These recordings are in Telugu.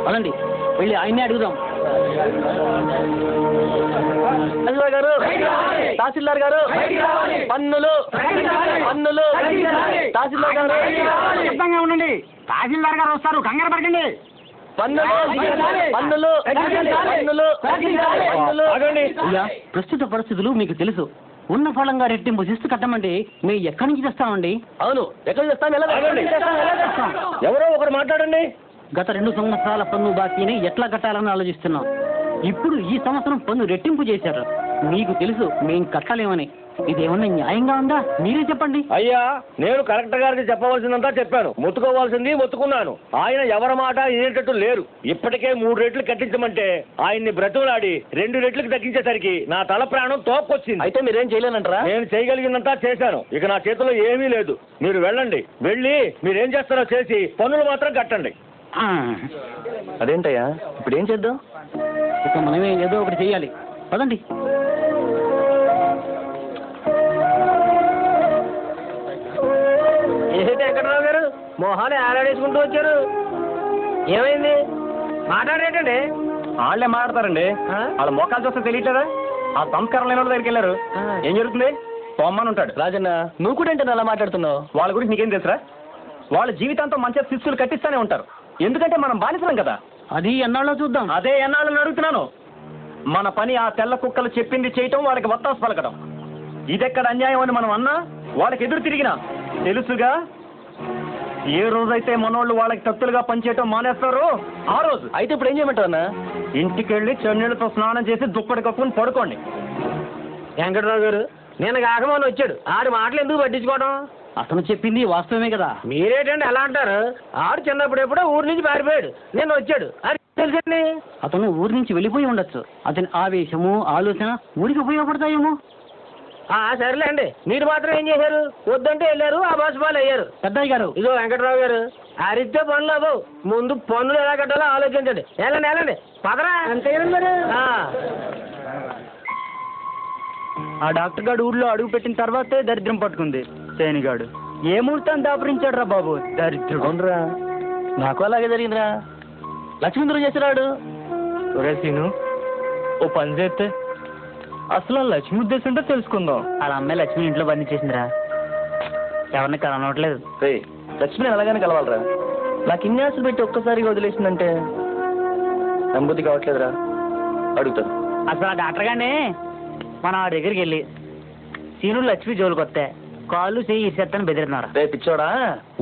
అలాండి వెళ్ళి ఆయన్నే అడుగుదాం. గారు, తహసీల్దార్ గారు, పన్నులు పన్నులు. తహసీల్దార్ గారు సిద్ధంగా ఉండండి, తహసీల్దార్ గారు వస్తారు, కంగారు పడకండి. పన్నులు పన్నులు పన్నులు పన్నులు. ప్రస్తుత పరిస్థితులు మీకు తెలుసు. ఉన్న ఫలంగా రెట్టింపు శిస్తు కట్టమంటే మేము ఎక్కడి నుంచి తెస్తామండి? అవును, ఎక్కడి నుంచి తెస్తాం? ఎవరో ఒకరు మాట్లాడండి. గత 2 సంవత్సరాల పన్ను బాకీని ఎట్లా కట్టాలని ఆలోచిస్తున్నాం. ఇప్పుడు ఈ సంవత్సరం పన్ను రెట్టింపు చేశారు. మీకు తెలుసు మేం కట్టలేమని. ఇదేమన్నా న్యాయంగా ఉందా? మీరే చెప్పండి. అయ్యా, నేను కలెక్టర్ గారికి చెప్పవలసిందంతా చెప్పాను, మొత్తుకోవాల్సింది మొత్తుకున్నాను. ఆయన ఎవరి మాట వినేటట్టు లేరు. ఇప్పటికే 3 రెట్లు కట్టించమంటే ఆయన్ని బ్రతులాడి 2 రెట్లకు తగ్గించేసరికి నా తల ప్రాణం తోపుకొచ్చింది. అయితే మీరేం చేయలేనంటారా? నేను చేయగలిగినంతా చేశాను, ఇక నా చేతిలో ఏమీ లేదు. మీరు వెళ్ళండి, వెళ్ళి మీరేం చేస్తారో చేసి పన్నులు మాత్రం కట్టండి. అదేంటయ్యా, ఇప్పుడు ఏం చేద్దాం? ఇక మనమే ఏదో ఒకటి చెయ్యాలి. పదండి. ఏంటి వెంకటరావు గారు, మొహాన్ని ఆరాడేసుకుంటూ వచ్చారు? ఏమైంది? మాట్లాడేటండి. వాళ్ళే మాట్లాడతారండి, వాళ్ళ మొఖాలు చూస్తే తెలియట్లేదా? ఆ సంస్కారం లేని వాళ్ళ దగ్గరికి వెళ్ళారు. ఏం జరుగుతుంది? పొమ్మని ఉంటాడు. రాజన్న, నువ్వు కూడా ఏంటో అలా మాట్లాడుతున్నావు? వాళ్ళ గురించి నీకేం తెలుసురా? వాళ్ళ జీవితాంతో మంచిగా శిస్తులు కట్టిస్తానే ఉంటారు. ఎందుకంటే మనం బానిసలం కదా. అది ఎన్నాళ్ళో చూద్దాం. అదే ఎన్నాళ్ళని అడుగుతున్నాను. మన పని ఆ తెల్ల కుక్కలు చెప్పింది చేయటం, వాళ్ళకి వత్తాసు పలకడం. ఇదెక్కడ అన్యాయం అని మనం అన్నా, వాళ్ళకి ఎదురు తిరిగినా తెలుసుగా. ఏ రోజైతే మనోళ్ళు వాళ్ళకి తత్తులుగా పనిచేయటం మానేస్తారో ఆ రోజు. అయితే ఇప్పుడు ఏం చేయమంటావు అన్న? ఇంటికెళ్ళి చన్నీళ్ళతో స్నానం చేసి దుప్పటి కప్పుని పడుకోండి. వెంకటరావు గారు, నేను కాకమని వచ్చాడు, ఆడి మాటలు ఎందుకు పట్టించుకోవడం? అతను చెప్పింది వాస్తవమే కదా. మీరేటండి ఎలా అంటారు? ఆడు చిన్నప్పుడు ఎప్పుడో ఊరి నుంచి పారిపోయాడు, నేను వచ్చాడు, అది తెలుసండి. అతను ఊరి నుంచి వెళ్ళిపోయి ఉండొచ్చు. అతని ఆవేశము ఆలోచన ఊరికి ఉపయోగపడతాయేమో. సరేలేండి, మీరు మాత్రం ఏం చేశారు? వద్దంటే వెళ్ళారు, ఆ బాస్ పాలు అయ్యారు. పెద్దయ్య గారు, ఇదో వెంకటరావు గారు, అరిస్తే పనులు అవ్వవు. ముందు పనులు ఎలా కట్టాలో ఆలోచించండి. వెళ్ళండి వెళ్ళండి, పదరా. అంతే మరి. ఆ డాక్టర్ గారు ఊళ్ళో అడుగు పెట్టిన తర్వాతే దరిద్రం పట్టుకుంది. సేనిగాడు ఏ ముహూర్తాన్ని దాపరించాడు రా బాబు, దరిద్రుడు. నాకు అలాగే జరిగిందిరా. లక్ష్మీంద్రుడు చేసిరాడు. సీను, ఓ పని చేస్తే అసలు లక్ష్మి ఉద్దేశం ఉంటే తెలుసుకుందాం. వాళ్ళ అమ్మాయి లక్ష్మి ఇంట్లో పని చేసిందిరా. ఎవరిని కలవట్లేదు. లక్ష్మిని ఎలాగైనా కలవాలరా. నాకు ఇన్ని ఆశలు పెట్టి ఒక్కసారిగా వదిలేసిందంటే నమ్మబుద్ధి కావట్లేదురా. అడుగుతాను. అసలు ఆ డాక్టర్ గానే మన ఆ దగ్గరికి వెళ్ళి సీను లక్ష్మి జోలికొస్తే కాళ్ళు చేయి ఇచ్చేస్తాను బెదిరినారా. రేపు ఇచ్చోడా,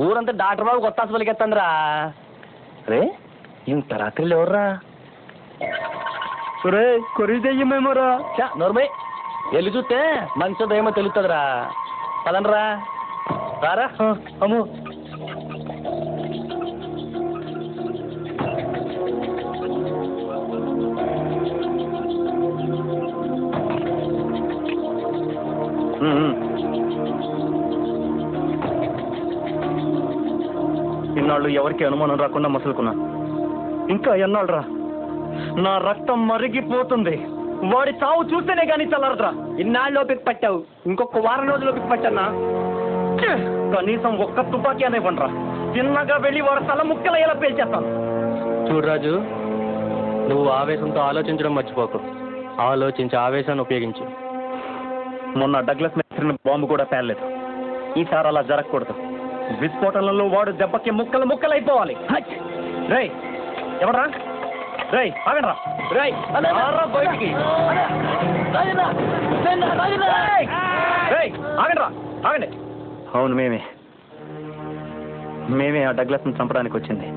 ఊరంతా డాక్టర్ బాబు కొత్త హాస్పిటల్కి ఎత్తందిరా. రే, ఇంత రాత్రిలో ఎవర్రా? కొరిదయ్యమేమోరా. నోర్మై, వెళ్ళి చూస్తే మంచి దయ్యమో తెలుస్తుందిరా. పదండ్రా, రారా. అమ్మో, ఇన్నాళ్ళు ఎవరికి అనుమానం రాకుండా మసులుకున్నా. ఇంకా ఎన్నాళ్ళు రా? నా రక్తం మరిగిపోతుంది. వాడి చావు చూస్తేనే కానీ చల్లరదురా. ఇన్నాళ్ళు ఓపిక పట్టావు, ఇంకొక వారం రోజులు ఓపిక పట్టన్నా. కనీసం ఒక్క తుపాకీ అనే పండ్రా. చిన్నగా వెళ్ళి వాడు తల ముక్కలయ్యేలా పేల్చేస్తాను. చూడు రాజు, నువ్వు ఆవేశంతో ఆలోచించడం మర్చిపోకు. ఆలోచించి ఆవేశాన్ని ఉపయోగించు. మొన్న డగ్లస్ మేస్త్రిని బాంబు కూడా పేర్లేదు. ఈసారి అలా జరగకూడదు. విస్ఫోటనలో వాడు దెబ్బకి ముక్కలు ముక్కలైపోవాలి. రేయ్, ఎవడ్రా? రేయ్, ఆగండ్రా. రేయ్, బయటికి. రేయ్, ఆగండ్రా, ఆగండి. అవును, మేమే ఆ డగ్లస్ని చంపడానికి వచ్చింది.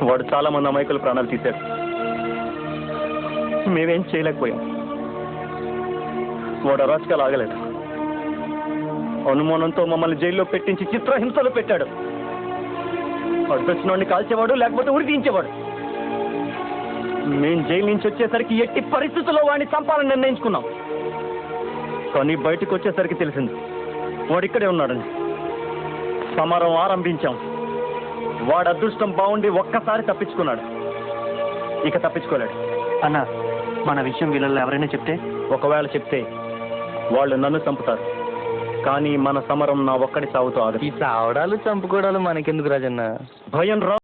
వాడు చాలా మంది అమాయకుల ప్రాణాలు తీశాడు. మేమేం చేయలేకపోయాం. వాడు అరాచకాలు ఆగలేదు. అనుమానంతో మమ్మల్ని జైల్లో పెట్టించి చిత్రహింసలు పెట్టాడు. అడ్డొచ్చినోడిని కాల్చేవాడు, లేకపోతే ఉరి తీయించేవాడు. మేం జైలు నుంచి వచ్చేసరికి ఎట్టి పరిస్థితుల్లో వాడిని చంపాలని నిర్ణయించుకున్నాం. కానీ బయటకు వచ్చేసరికి తెలిసింది వాడు ఇక్కడే ఉన్నాడని. సమరం ఆరంభించాం. వాడు అదృష్టం బాగుండి ఒక్కసారి తప్పించుకున్నాడు. ఇక తప్పించుకోలేడు. అన్న, మన విషయం వీళ్ళల్లో ఎవరైనా చెప్తే? ఒకవేళ చెప్తే వాళ్ళు నన్ను చంపుతారు. కానీ మన సమరం నా ఒక్కడి సాగుతో ఆగదు. ఈ సావడాలు చంపుకోవడాలు మనకెందుకు రాజన్న? భయం రా.